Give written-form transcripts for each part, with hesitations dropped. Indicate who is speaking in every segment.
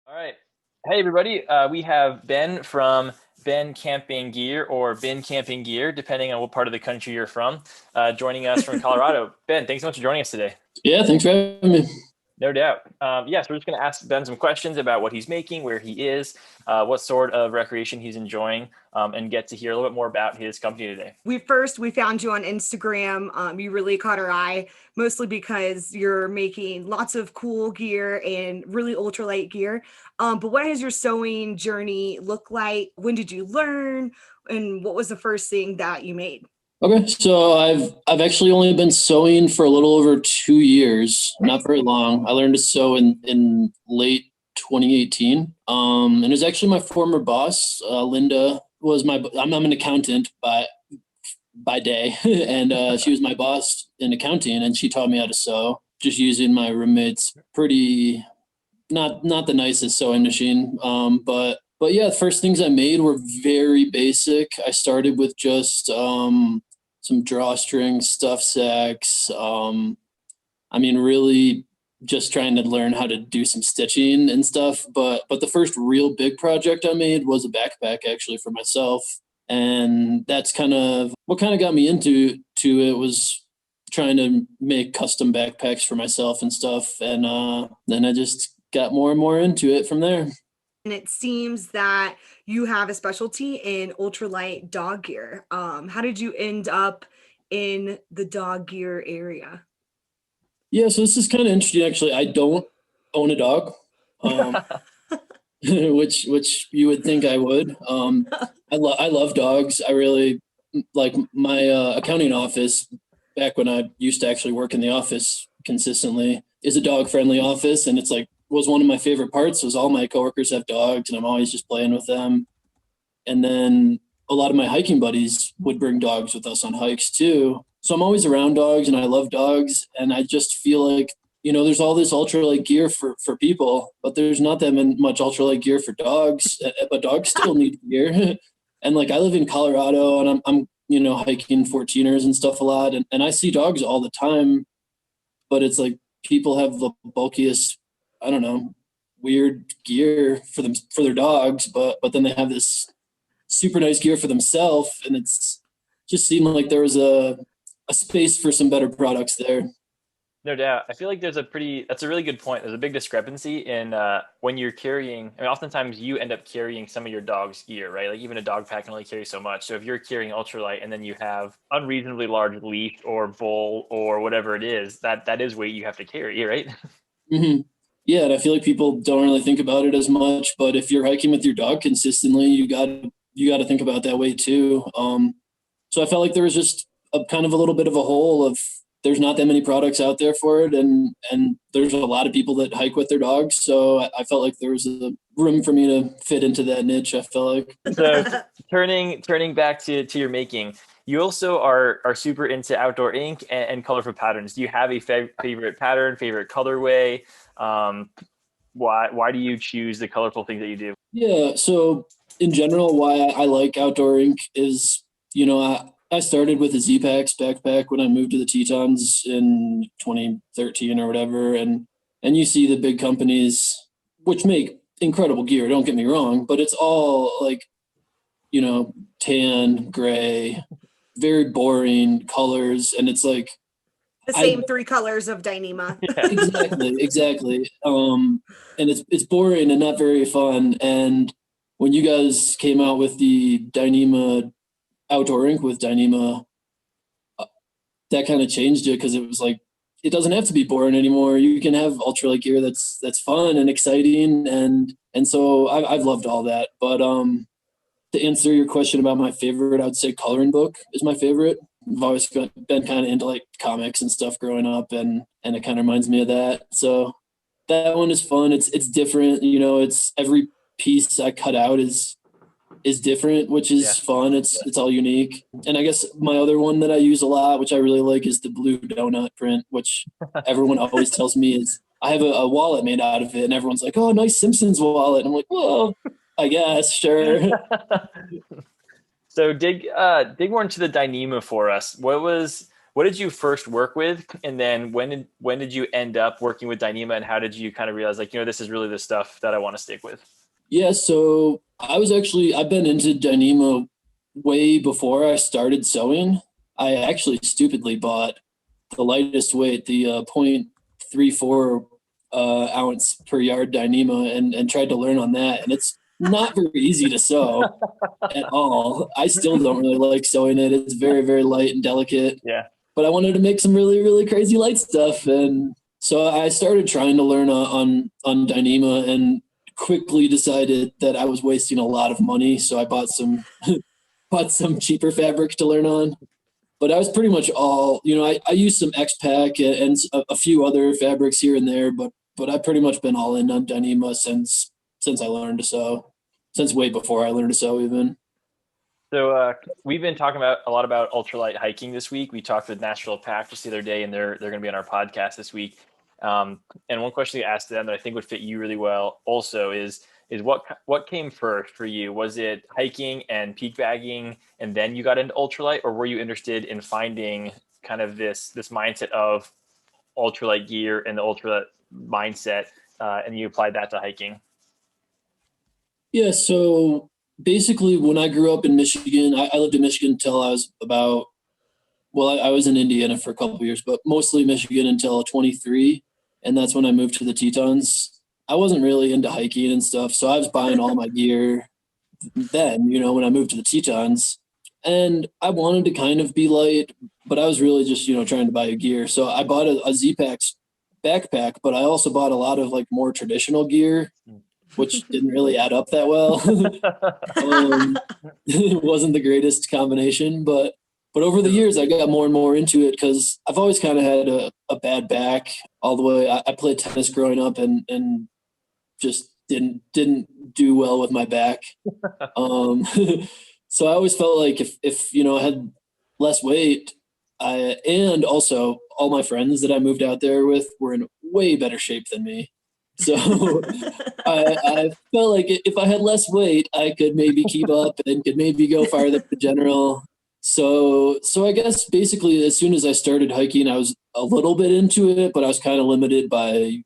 Speaker 1: All right. Hey, everybody. We have Ben from Ben Camping Gear or Been Camping Gear, depending on what part of the country you're from, joining us from Colorado. Ben, thanks so much for joining us today.
Speaker 2: Yeah, thanks for having me.
Speaker 1: No doubt. Yeah, so we're just going to ask Ben some questions about what he's making, where he is, what sort of recreation he's enjoying, and get to hear a little bit more about his company today.
Speaker 3: We found you on Instagram. You really caught our eye, mostly because you're making lots of cool gear and really ultralight gear. But what has your sewing journey look like? When did you learn? And what was the first thing that you made?
Speaker 2: Okay, so I've actually only been sewing for a little over 2 years, not very long. I learned to sew in late 2018. And it was actually my former boss, Linda, was my. I'm an accountant by day, and she was my boss in accounting, and she taught me how to sew just using my roommate's pretty not the nicest sewing machine. But yeah, the first things I made were very basic. I started with just some drawstring, stuff sacks. Really just trying to learn how to do some stitching and stuff. But the first real big project I made was a backpack actually for myself. And that's kind of what kind of got me into it was trying to make custom backpacks for myself and stuff. And then I just got more and more into it from there.
Speaker 3: And it seems that you have a specialty in ultralight dog gear. How did you end up in the dog gear area?
Speaker 2: Yeah, so this is kind of interesting actually. I don't own a dog. Um, which you would think I would. I love dogs. I really like my accounting office back when I used to actually work in the office consistently is a dog friendly office, and it's like was one of my favorite parts was all my coworkers have dogs, and I'm always just playing with them. And then a lot of my hiking buddies would bring dogs with us on hikes too. So I'm always around dogs, and I love dogs, and I just feel like there's all this ultralight gear for people, but there's not that much ultralight gear for dogs. But dogs still need gear. And like I live in Colorado, and I'm hiking 14ers and stuff a lot, and I see dogs all the time. But it's like people have the bulkiest, I don't know, weird gear for their dogs, but then they have this super nice gear for themselves, and it's just seemed like there was a space for some better products there.
Speaker 1: No doubt. I feel like that's a really good point. There's a big discrepancy in when you're carrying, oftentimes you end up carrying some of your dog's gear, right? Like even a dog pack can only carry so much. So if you're carrying ultralight and then you have unreasonably large leash or bowl or whatever it is, that is weight you have to carry, right?
Speaker 2: hmm Yeah, and I feel like people don't really think about it as much, but if you're hiking with your dog consistently, you got to think about that way too. So I felt like there was just a kind of a little bit of a hole of there's not that many products out there for it, and there's a lot of people that hike with their dogs. So I felt like there was a room for me to fit into that niche. I felt like.
Speaker 1: So turning back to your making, you also are super into outdoor ink and colorful patterns. Do you have a favorite pattern, favorite colorway? Why do you choose the colorful things that you do?
Speaker 2: Yeah. So in general, why I like outdoor ink is, I started with a Z-Packs backpack when I moved to the Tetons in 2013 or whatever. And you see the big companies, which make incredible gear, don't get me wrong, but it's all like, tan, gray, very boring colors. And it's like,
Speaker 3: The same three colors of Dyneema.
Speaker 1: Yeah.
Speaker 2: exactly. And it's boring and not very fun. And when you guys came out with the Dyneema outdoor ink with Dyneema, that kind of changed it because it was like it doesn't have to be boring anymore. You can have ultralight gear that's fun and exciting, and so I've loved all that. But to answer your question about my favorite, I'd say coloring book is my favorite. I've always been kind of into like comics and stuff growing up, and it kind of reminds me of that. So that one is fun. It's different. It's every piece I cut out is different, which is fun. It's all unique. And I guess my other one that I use a lot, which I really like, is the blue donut print, which everyone always tells me is I have a wallet made out of it, and everyone's like, "Oh, nice Simpsons wallet." And I'm like, "Well, I guess, sure."
Speaker 1: So dig more into the Dyneema for us. What what did you first work with? And then when did you end up working with Dyneema, and how did you kind of realize like, this is really the stuff that I want to stick with?
Speaker 2: Yeah, so I've been into Dyneema way before I started sewing. I actually stupidly bought the lightest weight, the 0.34 ounce per yard Dyneema, and tried to learn on that. And it's not very easy to sew at all. I still don't really like sewing it. It's very, very light and delicate.
Speaker 1: Yeah.
Speaker 2: But I wanted to make some really, really crazy light stuff. And so I started trying to learn on Dyneema and quickly decided that I was wasting a lot of money. So I bought some cheaper fabric to learn on. But I was pretty much all, I used some X-PAC and a few other fabrics here and there, but I've pretty much been all in on Dyneema since I learned to sew, since way before I learned to sew even.
Speaker 1: So we've been talking a lot about ultralight hiking this week. We talked with Nashville Pack just the other day, and they're going to be on our podcast this week. And one question we asked them that I think would fit you really well also is what came first for you? Was it hiking and peak bagging, and then you got into ultralight, or were you interested in finding kind of this mindset of ultralight gear and the ultralight mindset, and you applied that to hiking?
Speaker 2: Yeah, so basically when I grew up in Michigan, I lived in Michigan until I was I was in Indiana for a couple of years, but mostly Michigan until 23. And that's when I moved to the Tetons. I wasn't really into hiking and stuff, so I was buying all my gear then, when I moved to the Tetons. And I wanted to kind of be light, but I was really just, trying to buy a gear. So I bought a Z-Pack backpack, but I also bought a lot of like more traditional gear, which didn't really add up that well. It wasn't the greatest combination, but over the years I got more and more into it because I've always kind of had a bad back all the way. I played tennis growing up and just didn't do well with my back. So I always felt like if I had less weight, and also all my friends that I moved out there with were in way better shape than me. So I felt like if I had less weight, I could maybe keep up and could maybe go farther in general. So I guess basically as soon as I started hiking, I was a little bit into it, but I was kind of limited by,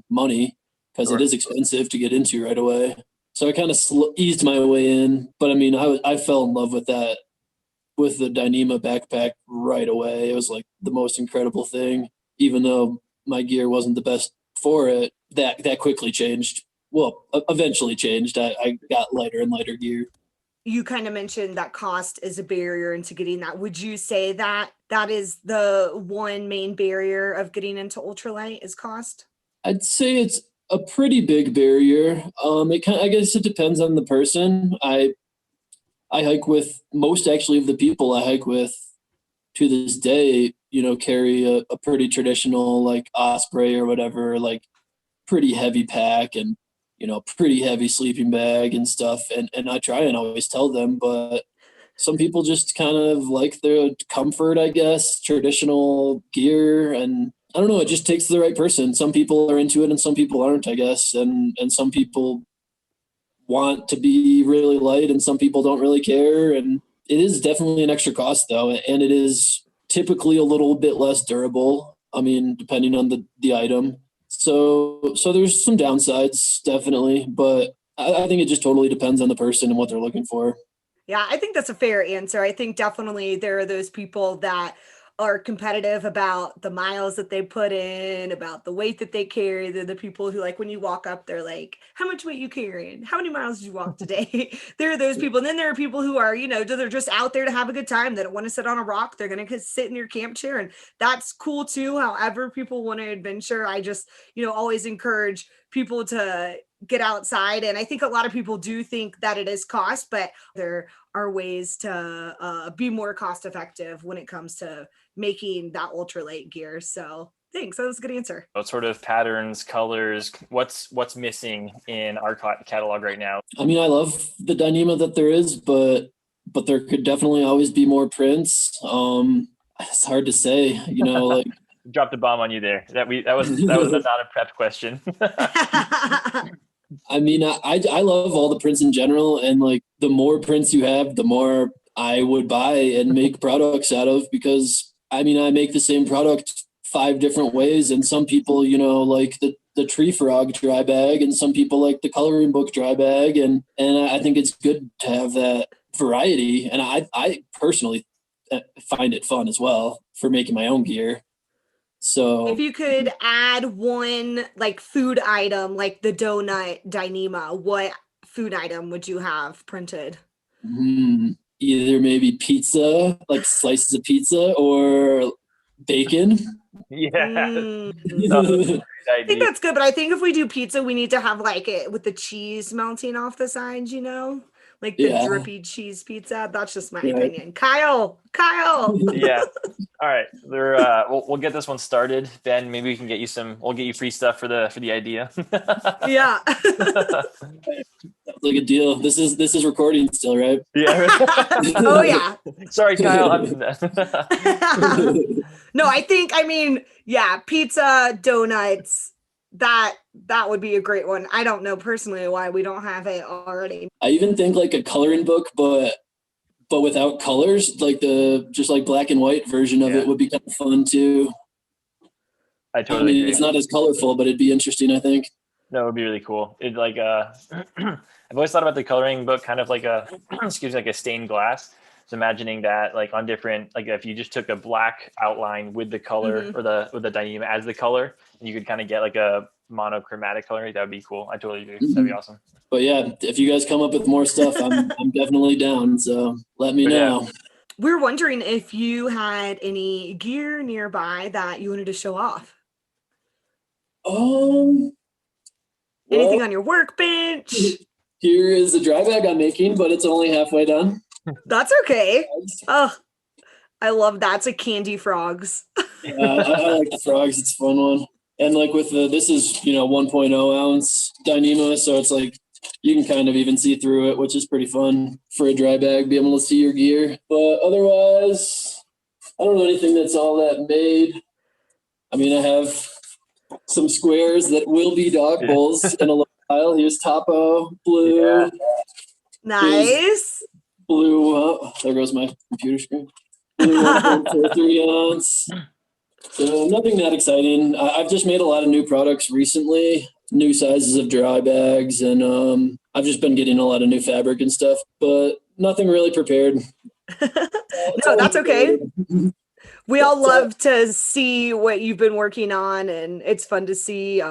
Speaker 2: money because
Speaker 1: Sure.
Speaker 2: It is expensive to get into right away. So I kind of eased my way in, but I mean, I fell in love with that, with the Dyneema backpack right away. It was like the most incredible thing, even though my gear wasn't the best for it. That quickly changed. Well, eventually changed. I got lighter and lighter gear.
Speaker 3: You kind of mentioned that cost is a barrier into getting that. Would you say that is the one main barrier of getting into ultralight is cost?
Speaker 2: I'd say it's a pretty big barrier. I guess it depends on the person. I hike with most actually of the people I hike with to this day, carry a pretty traditional like Osprey or whatever, like pretty heavy pack and, pretty heavy sleeping bag and stuff. And I try and always tell them, but some people just kind of like their comfort, I guess, traditional gear. And I don't know, it just takes the right person. Some people are into it and some people aren't, I guess. And some people want to be really light and some people don't really care. And it is definitely an extra cost though. And it is typically a little bit less durable. I mean, depending on the item. So there's some downsides definitely, but I think it just totally depends on the person and what they're looking for.
Speaker 3: Yeah, I think that's a fair answer. I think definitely there are those people that are competitive about the miles that they put in, about the weight that they carry. They're the people who, like, when you walk up, they're like, how much weight you carrying? How many miles did you walk today? There are those people. And then there are people who are, they're just out there to have a good time. They don't want to sit on a rock. They're going to sit in your camp chair. And that's cool too. However, people want to adventure. I just, always encourage people to get outside. And I think a lot of people do think that it is cost, but there are ways to be more cost effective when it comes to making that ultralight gear. So thanks. That was a good answer.
Speaker 1: What sort of patterns, colors, what's missing in our catalog right now?
Speaker 2: I mean, I love the Dyneema that there is, but there could definitely always be more prints. It's hard to say, like
Speaker 1: dropped a bomb on you there. That was not a prep question.
Speaker 2: I mean, I love all the prints in general, and like the more prints you have, the more I would buy and make products out of, because I mean, I make the same product 5 different ways, and some people, like the tree frog dry bag, and some people like the coloring book dry bag, and I think it's good to have that variety, and I personally find it fun as well for making my own gear. So
Speaker 3: if you could add one like food item, like the donut Dyneema, what food item would you have printed?
Speaker 2: either maybe pizza, like slices of pizza, or bacon.
Speaker 1: Yeah.
Speaker 3: I think that's good, but I think if we do pizza, we need to have like it with the cheese melting off the sides, like the drippy cheese pizza. That's just my opinion. Kyle.
Speaker 1: Yeah. All right. We'll get this one started. Ben, maybe we can get you we'll get you free stuff for the idea.
Speaker 3: Yeah.
Speaker 2: Like a deal. This is recording still, right?
Speaker 1: Yeah.
Speaker 3: Oh yeah.
Speaker 1: Sorry, Kyle.
Speaker 3: No, pizza, donuts, that would be a great one. I don't know personally why we don't have it already.
Speaker 2: I even think like a coloring book, but without colors, like just like black and white version of it would be kind of fun too.
Speaker 1: I totally agree.
Speaker 2: It's not as colorful, but it'd be interesting, I think.
Speaker 1: No, it would be really cool. I've always thought about the coloring book kind of like like a stained glass. So imagining that like on different, like if you just took a black outline with the color or with the Dyneema as the color, and you could kind of get like a monochromatic coloring, that would be cool. I totally agree. That'd be awesome.
Speaker 2: But yeah, if you guys come up with more stuff, I'm definitely down. So let me know.
Speaker 3: We're wondering if you had any gear nearby that you wanted to show off. Anything on your workbench?
Speaker 2: Here is the dry bag I'm making, but it's only halfway done.
Speaker 3: That's okay. Oh, I love that. It's like candy frogs.
Speaker 2: Yeah, I like the frogs. It's a fun one. And like with this is 1.0 ounce Dyneema, so it's like you can kind of even see through it, which is pretty fun for a dry bag, be able to see your gear. But otherwise, I don't know anything that's all that made. I mean, I have some squares that will be dog bowls in a little while. Here's Topo, blue.
Speaker 3: Yeah. Nice.
Speaker 2: Blue, oh, there goes my computer screen. Blue 1.43 ounce. So nothing that exciting. I've just made a lot of new products recently, new sizes of dry bags, and I've just been getting a lot of new fabric and stuff, but nothing really prepared.
Speaker 3: No, that's okay. We all love to see what you've been working on, and it's fun to see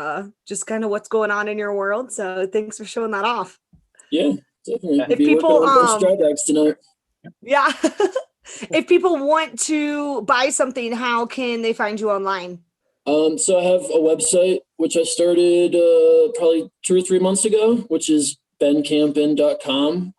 Speaker 3: just kind of what's going on in your world. So thanks for showing that off.
Speaker 2: Yeah, definitely.
Speaker 3: If people
Speaker 2: dry bags tonight.
Speaker 3: Yeah. If people want to buy something, how can they find you online?
Speaker 2: So I have a website which I started probably 2 or 3 months ago, which is bencampin.com,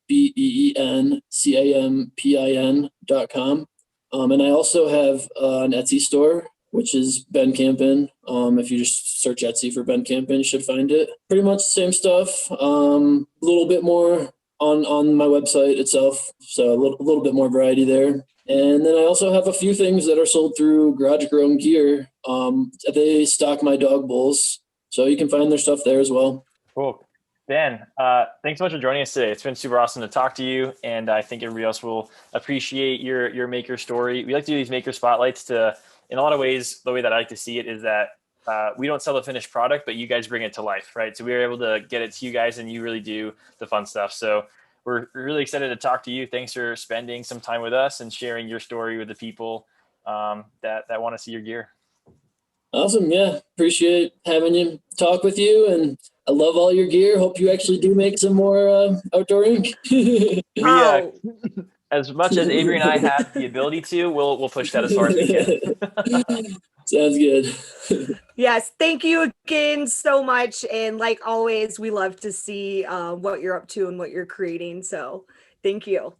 Speaker 2: BenCampin.com. And I also have an Etsy store, which is Ben Campin. If you just search Etsy for Ben Campin, you should find it. Pretty much the same stuff. A little bit more on my website itself. So a little bit more variety there. And then I also have a few things that are sold through Garage Grown Gear. They stock my dog bowls, so you can find their stuff there as well.
Speaker 1: Cool. Ben, thanks so much for joining us today. It's been super awesome to talk to you, and I think everybody else will appreciate your maker story. We like to do these maker spotlights in a lot of ways, the way that I like to see it is that we don't sell the finished product, but you guys bring it to life, right? So we were able to get it to you guys, and you really do the fun stuff. So we're really excited to talk to you. Thanks for spending some time with us and sharing your story with the people that want to see your gear.
Speaker 2: Awesome. Yeah. Appreciate having you talk with you, and I love all your gear. Hope you actually do make some more outdoor ink.
Speaker 1: As much as Avery and I have the ability to, we'll push that as far as we can.
Speaker 2: Sounds good.
Speaker 3: Yes, thank you again so much. And like always, we love to see what you're up to and what you're creating. So thank you.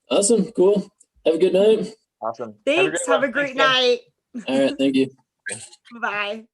Speaker 2: Awesome. Cool. Have a good night.
Speaker 1: Awesome.
Speaker 3: Thanks. Have a great night.
Speaker 2: All right. Thank you.
Speaker 3: Bye.